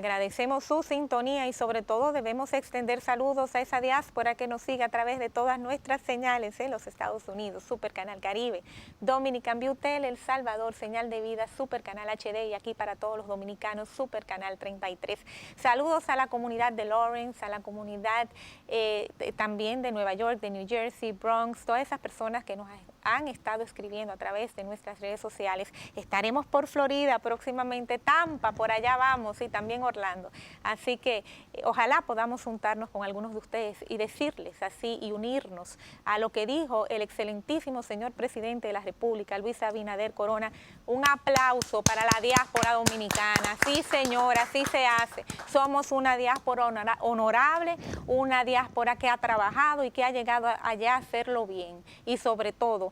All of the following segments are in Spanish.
agradecemos su sintonía y sobre todo debemos extender saludos a esa diáspora que nos sigue a través de todas nuestras señales en los Estados Unidos, Super Canal Caribe, Dominican Viewtel, El Salvador, Señal de Vida, Super Canal HD y aquí para todos los dominicanos, Super Canal 33. Saludos a la comunidad de Lawrence, a la comunidad también de Nueva York, de New Jersey, Bronx, todas esas personas que nos han estado escribiendo a través de nuestras redes sociales. Estaremos por Florida próximamente, Tampa, por allá vamos, y también Orlando. Así que ojalá podamos juntarnos con algunos de ustedes y decirles así y unirnos a lo que dijo el excelentísimo señor presidente de la República, Luis Abinader Corona. Un aplauso para la diáspora dominicana. Sí, señora, así se hace. Somos una diáspora honorable, una diáspora que ha trabajado y que ha llegado allá a hacerlo bien. Y sobre todo,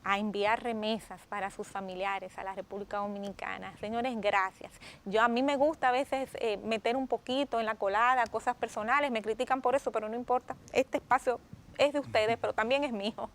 a enviar remesas para sus familiares a la República Dominicana. Señores, gracias. A mí me gusta a veces meter un poquito en la colada, cosas personales, me critican por eso, pero no importa. Este espacio es de ustedes, pero también es mío.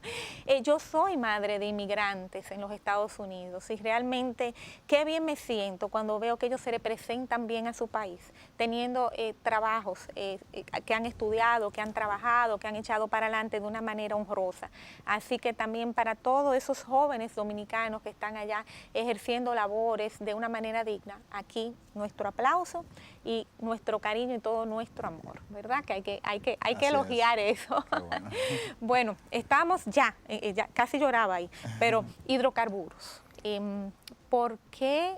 Yo soy madre de inmigrantes en los Estados Unidos y realmente qué bien me siento cuando veo que ellos se representan bien a su país, teniendo trabajos que han estudiado, que han trabajado, que han echado para adelante de una manera honrosa. Así que también para todos esos jóvenes dominicanos que están allá ejerciendo labores de una manera digna, aquí nuestro aplauso y nuestro cariño y todo nuestro amor, ¿verdad? Que hay que elogiar eso. Bueno, estamos ya casi lloraba ahí, pero hidrocarburos. ¿Por qué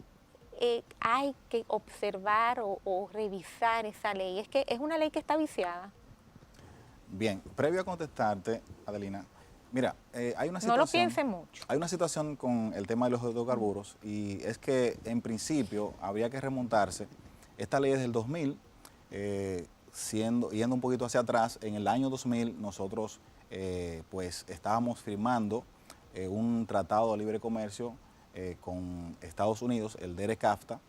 hay que observar o revisar esa ley? Es que es una ley que está viciada. Bien, previo a contestarte, Adelina, mira, hay una situación... No lo piense mucho. Hay una situación con el tema de los hidrocarburos y es que en principio habría que remontarse. Esta ley es del 2000, yendo un poquito hacia atrás, en el año 2000 nosotros pues estábamos firmando un tratado de libre comercio con Estados Unidos, el DERE-CAFTA,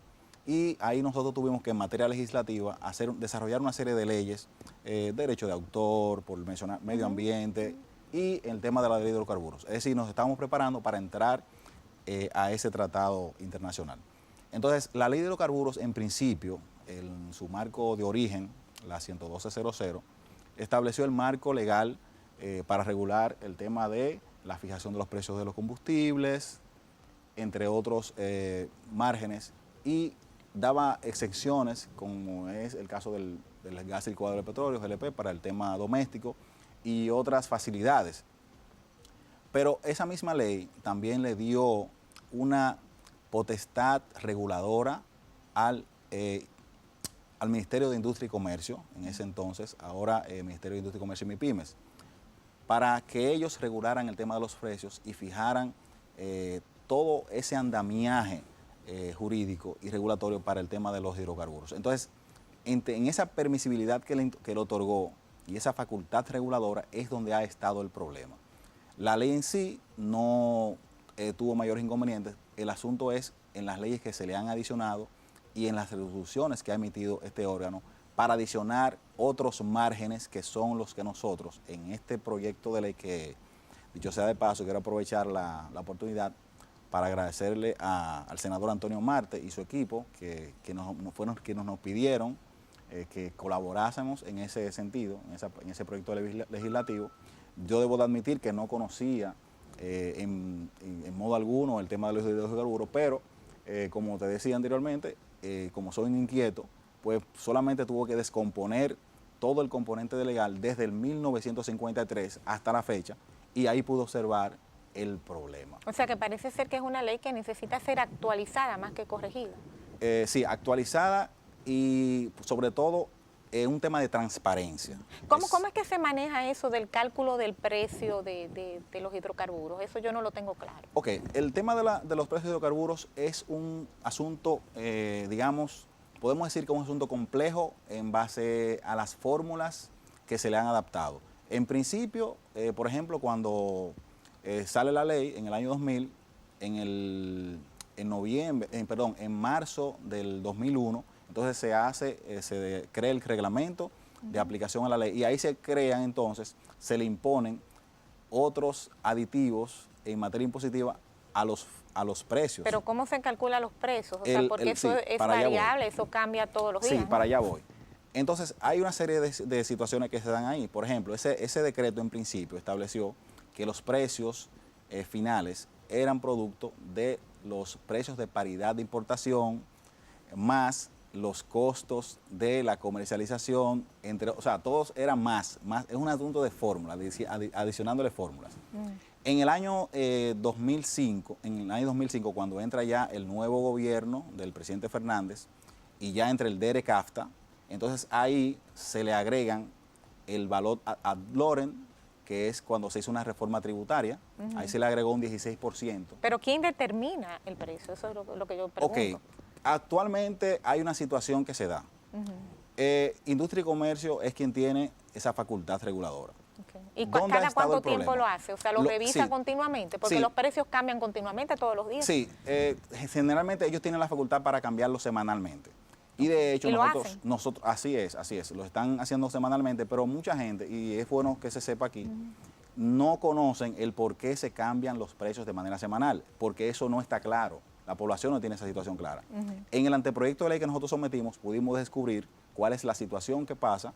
y ahí nosotros tuvimos que en materia legislativa desarrollar una serie de leyes, derecho de autor, por mencionar medio ambiente y el tema de la ley de hidrocarburos. Es decir, nos estábamos preparando para entrar a ese tratado internacional. Entonces, la ley de hidrocarburos, en principio, en su marco de origen, la 112.00, estableció el marco legal para regular el tema de la fijación de los precios de los combustibles, entre otros márgenes, y daba excepciones, como es el caso del gas licuado de petróleo, GLP, para el tema doméstico y otras facilidades. Pero esa misma ley también le dio una potestad reguladora al Ministerio de Industria y Comercio, en ese entonces, ahora Ministerio de Industria y Comercio y MIPYMES, para que ellos regularan el tema de los precios y fijaran todo ese andamiaje jurídico y regulatorio para el tema de los hidrocarburos. Entonces, en esa permisibilidad que le otorgó y esa facultad reguladora es donde ha estado el problema. La ley en sí no tuvo mayores inconvenientes, el asunto es en las leyes que se le han adicionado y en las resoluciones que ha emitido este órgano para adicionar otros márgenes que son los que nosotros en este proyecto de ley que, dicho sea de paso, quiero aprovechar la oportunidad para agradecerle al senador Antonio Marte y su equipo que fueron quienes nos pidieron que colaborásemos en ese sentido, en ese proyecto legislativo. Yo debo de admitir que no conocía en modo alguno el tema de los hidrocarburos, pero como te decía anteriormente, como soy un inquieto, pues solamente tuvo que descomponer todo el componente de legal desde el 1953 hasta la fecha y ahí pudo observar el problema. O sea que parece ser que es una ley que necesita ser actualizada más que corregida. Sí, actualizada y sobre todo un tema de transparencia. ¿Cómo es que se maneja eso del cálculo del precio de los hidrocarburos? Eso yo no lo tengo claro. Ok, el tema de los precios de hidrocarburos es un asunto, digamos, podemos decir que es un asunto complejo en base a las fórmulas que se le han adaptado. En principio, por ejemplo, cuando sale la ley en el año 2000, en marzo del 2001, entonces se crea el reglamento de aplicación a la ley y ahí se crean entonces, se le imponen otros aditivos en materia impositiva a los precios. Pero ¿cómo se calcula los precios? O sea, porque eso sí, es para allá voy. variable, eso cambia todos los días. Sí, ¿no? para allá voy. Entonces, hay una serie de situaciones que se dan ahí. Por ejemplo, ese decreto en principio estableció que los precios finales eran producto de los precios de paridad de importación más los costos de la comercialización, o sea, todos eran más, es un asunto de fórmulas, adicionándole fórmulas. En el año 2005, cuando entra ya el nuevo gobierno del presidente Fernández y ya entra el DERECAFTA, entonces ahí se le agregan el valor ad valorem, que es cuando se hizo una reforma tributaria, ahí se le agregó un 16%. Pero ¿quién determina el precio? Eso es lo que yo pregunto. Ok, actualmente hay una situación que se da. Industria y Comercio es quien tiene esa facultad reguladora. ¿Y cada cuánto tiempo problema? lo hace? O sea, ¿lo revisa sí, continuamente? Porque sí, los precios cambian continuamente todos los días. Sí, generalmente ellos tienen la facultad para cambiarlo semanalmente. Y de hecho, ¿Y nosotros, así es, lo están haciendo semanalmente, pero mucha gente, y es bueno que se sepa aquí, no conocen el por qué se cambian los precios de manera semanal, porque eso no está claro. La población no tiene esa situación clara. En el anteproyecto de ley que nosotros sometimos, pudimos descubrir cuál es la situación que pasa,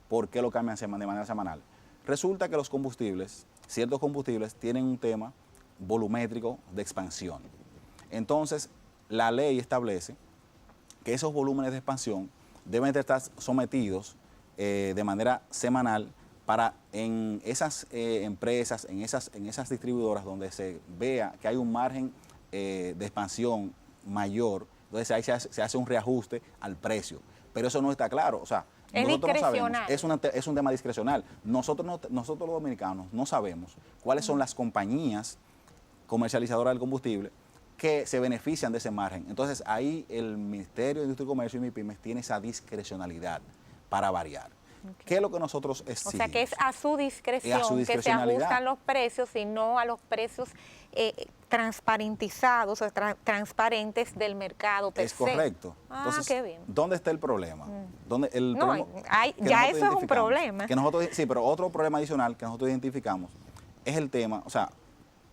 por qué lo cambian de manera semanal. Resulta que los combustibles, ciertos combustibles, tienen un tema volumétrico de expansión. Entonces, la ley establece que esos volúmenes de expansión deben estar sometidos de manera semanal para en esas empresas, en esas distribuidoras donde se vea que hay un margen de expansión mayor, entonces ahí se hace un reajuste al precio. Pero eso no está claro, o sea, es nosotros no sabemos, discrecional. es un tema discrecional. Nosotros los dominicanos no sabemos cuáles son las compañías comercializadoras del combustible que se benefician de ese margen. Entonces ahí el Ministerio de Industria y Comercio y MIPYMES tiene esa discrecionalidad para variar. ¿Qué es lo que nosotros exigimos? O sea, que es a su discreción que se ajustan los precios y no a los precios transparentizados, o transparentes del mercado per se. Es correcto. Entonces, qué bien. ¿dónde está el problema? Ya eso es un problema. Sí, pero otro problema adicional que nosotros identificamos es el tema, o sea,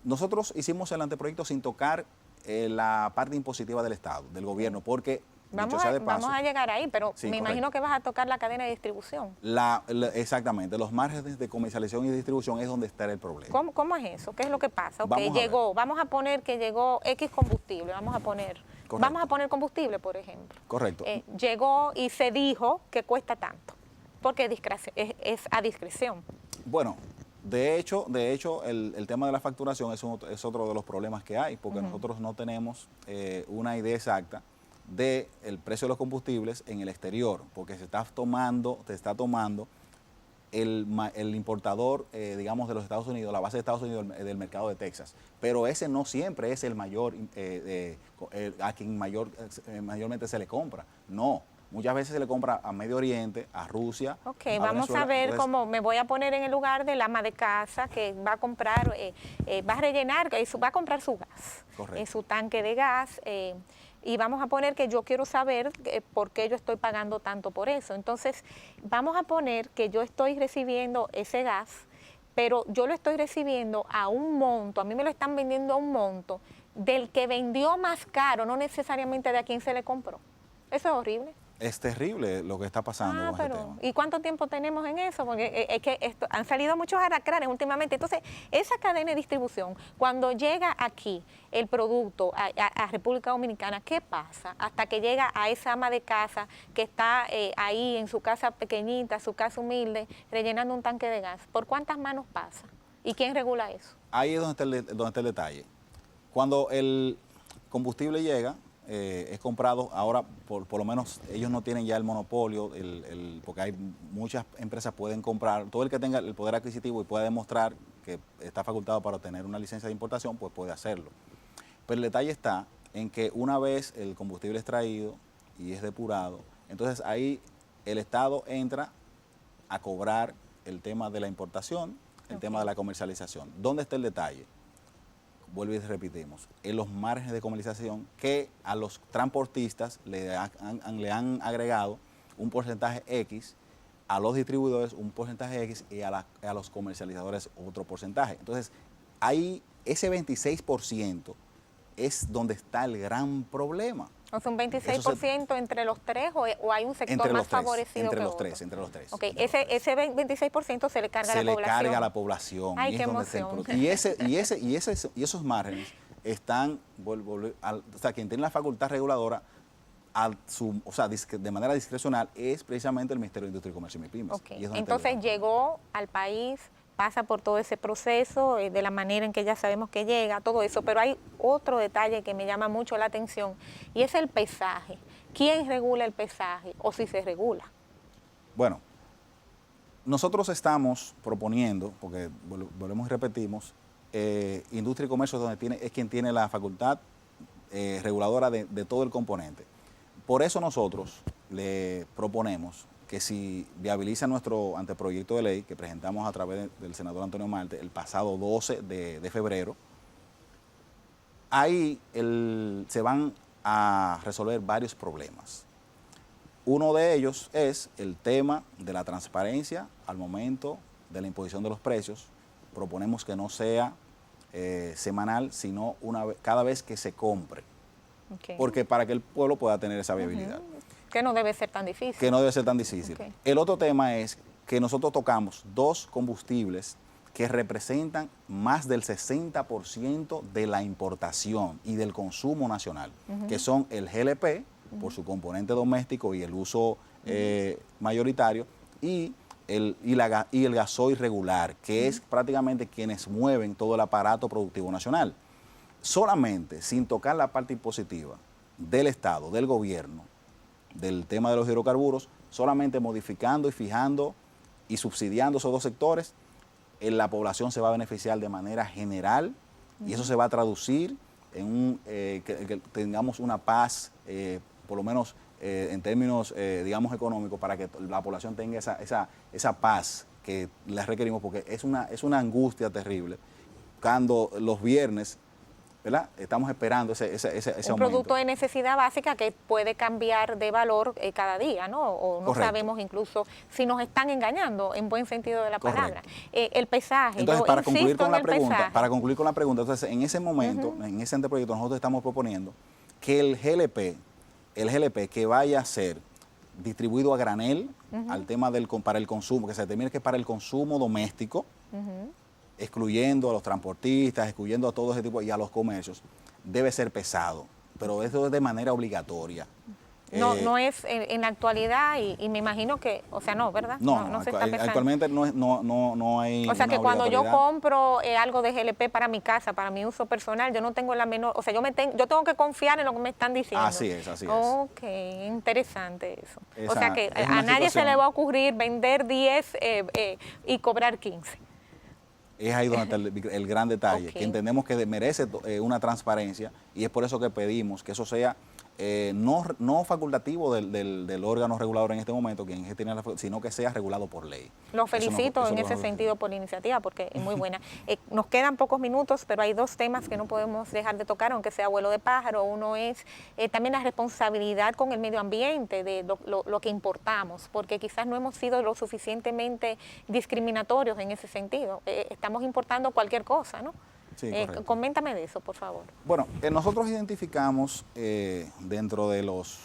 nosotros hicimos el anteproyecto sin tocar la parte impositiva del Estado, del gobierno, porque vamos a llegar ahí, pero sí, me imagino que vas a tocar la cadena de distribución. Exactamente, los márgenes de comercialización y distribución es donde está el problema. ¿Cómo es eso? ¿Qué es lo que pasa? Vamos a poner que llegó X combustible, vamos a poner combustible, por ejemplo. Correcto. Llegó y se dijo que cuesta tanto, porque es a discreción. Bueno, de hecho el tema de la facturación es otro de los problemas que hay, porque nosotros no tenemos una idea exacta del precio de los combustibles en el exterior, porque se está tomando el importador, digamos, de los Estados Unidos, la base de Estados Unidos del mercado de Texas, pero ese no siempre es el mayor, a quien mayormente se le compra, no. Muchas veces se le compra a Medio Oriente, a Rusia. Ok, vamos a ver cómo me voy a poner en el lugar del ama de casa que va a comprar, va a rellenar, va a comprar su gas, su tanque de gas. Y vamos a poner que yo quiero saber por qué yo estoy pagando tanto por eso. Entonces, vamos a poner que yo estoy recibiendo ese gas, pero yo lo estoy recibiendo a un monto, a mí me lo están vendiendo a un monto del que vendió más caro, no necesariamente de a quien se le compró. Eso es horrible. Es terrible lo que está pasando con este tema. ¿Y cuánto tiempo tenemos en eso? Porque es que han salido muchos alacranes últimamente. Entonces, esa cadena de distribución, cuando llega aquí el producto a República Dominicana, ¿qué pasa? Hasta que llega a esa ama de casa que está ahí en su casa pequeñita, su casa humilde, rellenando un tanque de gas. ¿Por cuántas manos pasa? ¿Y quién regula eso? Ahí es donde está el detalle. Cuando el combustible llega, es comprado, ahora por lo menos ellos no tienen ya el monopolio, porque hay muchas empresas pueden comprar, todo el que tenga el poder adquisitivo y pueda demostrar que está facultado para obtener una licencia de importación, pues puede hacerlo. Pero el detalle está en que una vez el combustible es traído y es depurado, entonces ahí el Estado entra a cobrar el tema de la importación, el tema de la comercialización. ¿Dónde está el detalle? Vuelvo y repetimos, en los márgenes de comercialización que a los transportistas le han agregado un porcentaje X, a los distribuidores un porcentaje X y a los comercializadores otro porcentaje. Entonces, ahí ese 26% es donde está el gran problema. O sea, un 26% entre los tres o hay un sector más favorecido entre que los otro. tres, entre los tres. Ok, ese 26% se le carga a la población. Se le carga a la población. Ay, y qué es donde está emoción. y esos márgenes están, o sea, quien tiene la facultad reguladora, o sea, de manera discrecional, es precisamente el Ministerio de Industria, Comercio y MIPYMES. Okay. Entonces llegó al país, pasa por todo ese proceso, de la manera en que ya sabemos que llega, todo eso, pero hay otro detalle que me llama mucho la atención y es el pesaje. ¿Quién regula el pesaje o si se regula? Bueno, nosotros estamos proponiendo, porque volvemos y repetimos, Industria y Comercio es quien tiene la facultad reguladora de todo el componente. Por eso nosotros le proponemos que si viabiliza nuestro anteproyecto de ley que presentamos a través del senador Antonio Marte el pasado 12 de febrero, ahí se van a resolver varios problemas. Uno de ellos es el tema de la transparencia al momento de la imposición de los precios. Proponemos que no sea semanal, sino cada vez que se compre. Okay. Porque para que el pueblo pueda tener esa viabilidad. Que no debe ser tan difícil. Que no debe ser tan difícil. Okay. El otro tema es que nosotros tocamos dos combustibles que representan más del 60% de la importación y del consumo nacional, que son el GLP, por su componente doméstico y el uso mayoritario, y el gasoil regular, que es prácticamente quienes mueven todo el aparato productivo nacional. Solamente sin tocar la parte impositiva del Estado, del gobierno, del tema de los hidrocarburos, solamente modificando y fijando y subsidiando esos dos sectores, la población se va a beneficiar de manera general y eso se va a traducir en que tengamos una paz, por lo menos en términos, digamos, económicos, para que la población tenga esa paz que les requerimos, porque es una angustia terrible cuando los viernes, ¿verdad? Estamos esperando ese aumento. Un producto de necesidad básica que puede cambiar de valor cada día, ¿no? O no Correcto. Sabemos incluso si nos están engañando en buen sentido de la palabra. El pesaje. Entonces, para concluir con la pregunta, entonces en ese momento, en ese anteproyecto, nosotros estamos proponiendo que el GLP que vaya a ser distribuido a granel al tema para el consumo, que se determine que es para el consumo doméstico, excluyendo a los transportistas, excluyendo a todo ese tipo y a los comercios, debe ser pesado, pero eso es de manera obligatoria. No es en la actualidad y me imagino que, o sea, no, ¿verdad? No se está pesando. Actualmente no hay. O sea, que cuando yo compro algo de GLP para mi casa, para mi uso personal, yo no tengo la menor, o sea, yo tengo que confiar en lo que me están diciendo. Así es. Ok, interesante eso. O sea, que a nadie se le va a ocurrir vender 10 y cobrar 15. Es ahí donde está el gran detalle, que entendemos que merece una transparencia y es por eso que pedimos que eso sea no facultativo del órgano regulador en este momento, sino que sea regulado por ley. Lo felicito en ese sentido por la iniciativa, porque es muy buena. Nos quedan pocos minutos, pero hay dos temas que no podemos dejar de tocar, aunque sea vuelo de pájaro. Uno es también la responsabilidad con el medio ambiente de lo que importamos, porque quizás no hemos sido lo suficientemente discriminatorios en ese sentido. Estamos importando cualquier cosa, ¿no? Sí, coméntame de eso, por favor. Bueno, nosotros identificamos dentro de los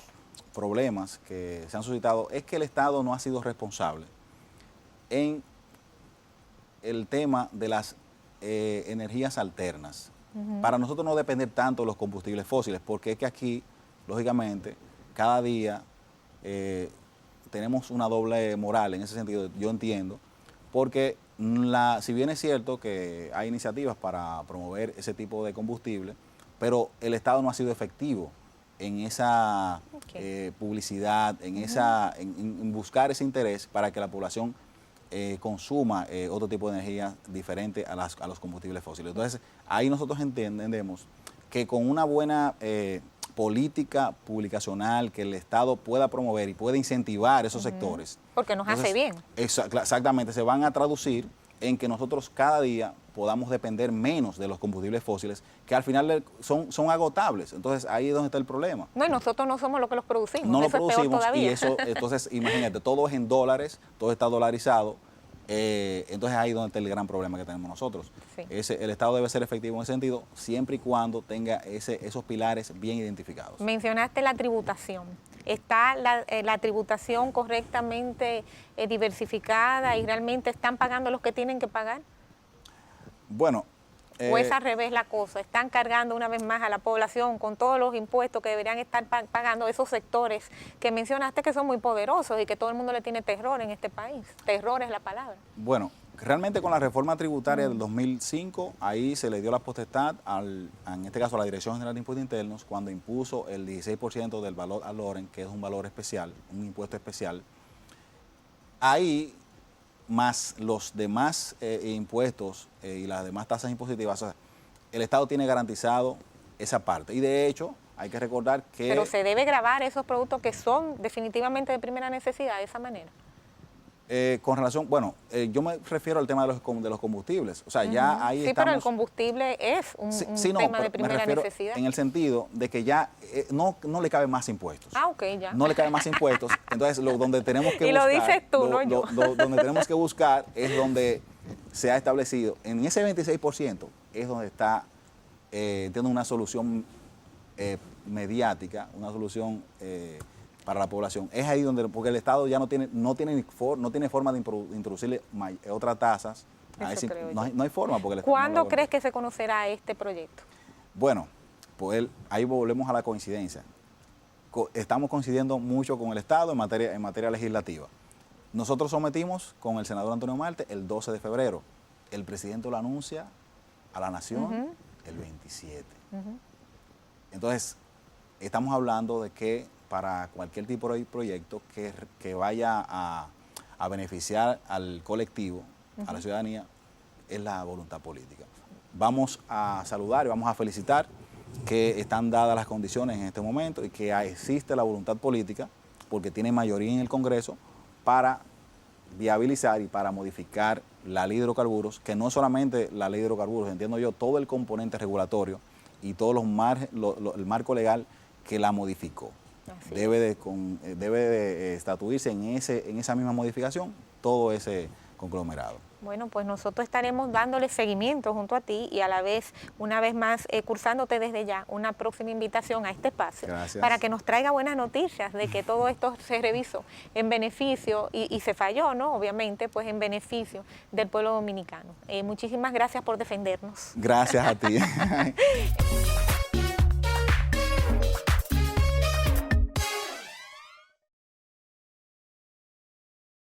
problemas que se han suscitado es que el Estado no ha sido responsable en el tema de las energías alternas. Para nosotros no depender tanto de los combustibles fósiles, porque es que aquí, lógicamente, cada día tenemos una doble moral en ese sentido, yo entiendo, porque si bien es cierto que hay iniciativas para promover ese tipo de combustible, pero el Estado no ha sido efectivo en esa publicidad, en buscar ese interés para que la población consuma otro tipo de energía diferente a los combustibles fósiles. Entonces, ahí nosotros entendemos que con una buena política publicacional que el Estado pueda promover y pueda incentivar esos sectores. Porque nos hace bien. Exactamente, se van a traducir en que nosotros cada día podamos depender menos de los combustibles fósiles, que al final son agotables. Entonces, ahí es donde está el problema. No, y nosotros no somos los que los producimos. No eso lo producimos es peor todavía. y eso, entonces, imagínate, todo es en dólares, todo está dolarizado Entonces ahí es donde está el gran problema que tenemos nosotros. Sí. El Estado debe ser efectivo en ese sentido, siempre y cuando tenga esos pilares bien identificados. Mencionaste la tributación. ¿Está la tributación correctamente diversificada y realmente están pagando los que tienen que pagar? Bueno. ¿O es al revés la cosa? ¿Están cargando una vez más a la población con todos los impuestos que deberían estar pagando esos sectores que mencionaste que son muy poderosos y que todo el mundo le tiene terror en este país? Terror es la palabra. Bueno, realmente con la reforma tributaria del 2005, ahí se le dio la potestad, en este caso a la Dirección General de Impuestos Internos, cuando impuso el 16% del valor al OREN, que es un valor especial, un impuesto especial. Ahí, más los demás impuestos y las demás tasas impositivas, o sea, el Estado tiene garantizado esa parte. Y de hecho, hay que recordar que... Pero se debe gravar esos productos que son definitivamente de primera necesidad de esa manera. Con relación, bueno, yo me refiero al tema de los combustibles. O sea, ya ahí sí, estamos... pero el combustible es un tema de primera necesidad. En el sentido de que ya no le caben más impuestos. Ah, ok, ya. No le caben más impuestos. Entonces, donde tenemos que y buscar... lo dices tú, no yo. Donde tenemos que buscar es donde se ha establecido. En ese 26% es donde está tiene una solución mediática, una solución... para la población. Es ahí donde, porque el Estado ya no tiene forma de introducirle otras tasas. No hay forma. Porque ¿Cuándo crees que se conocerá este proyecto? Bueno, pues ahí volvemos a la coincidencia. Estamos coincidiendo mucho con el Estado en materia legislativa. Nosotros sometimos con el senador Antonio Marte el 12 de febrero. El presidente lo anuncia a la Nación el 27. Entonces, estamos hablando de que para cualquier tipo de proyecto que vaya a beneficiar al colectivo, a la ciudadanía, es la voluntad política. Vamos a saludar y vamos a felicitar que están dadas las condiciones en este momento y que existe la voluntad política, porque tiene mayoría en el Congreso, para viabilizar y para modificar la ley de hidrocarburos, que no solamente la ley de hidrocarburos, entiendo yo, todo el componente regulatorio y todo el marco legal que la modificó. Debe de estatuirse en esa misma modificación todo ese conglomerado. Bueno, pues nosotros estaremos dándole seguimiento junto a ti y a la vez, una vez más, cursándote desde ya una próxima invitación a este espacio. Gracias. Para que nos traiga buenas noticias de que todo esto se revisó en beneficio y se falló, ¿no? Obviamente, pues en beneficio del pueblo dominicano. Muchísimas gracias por defendernos. Gracias a ti.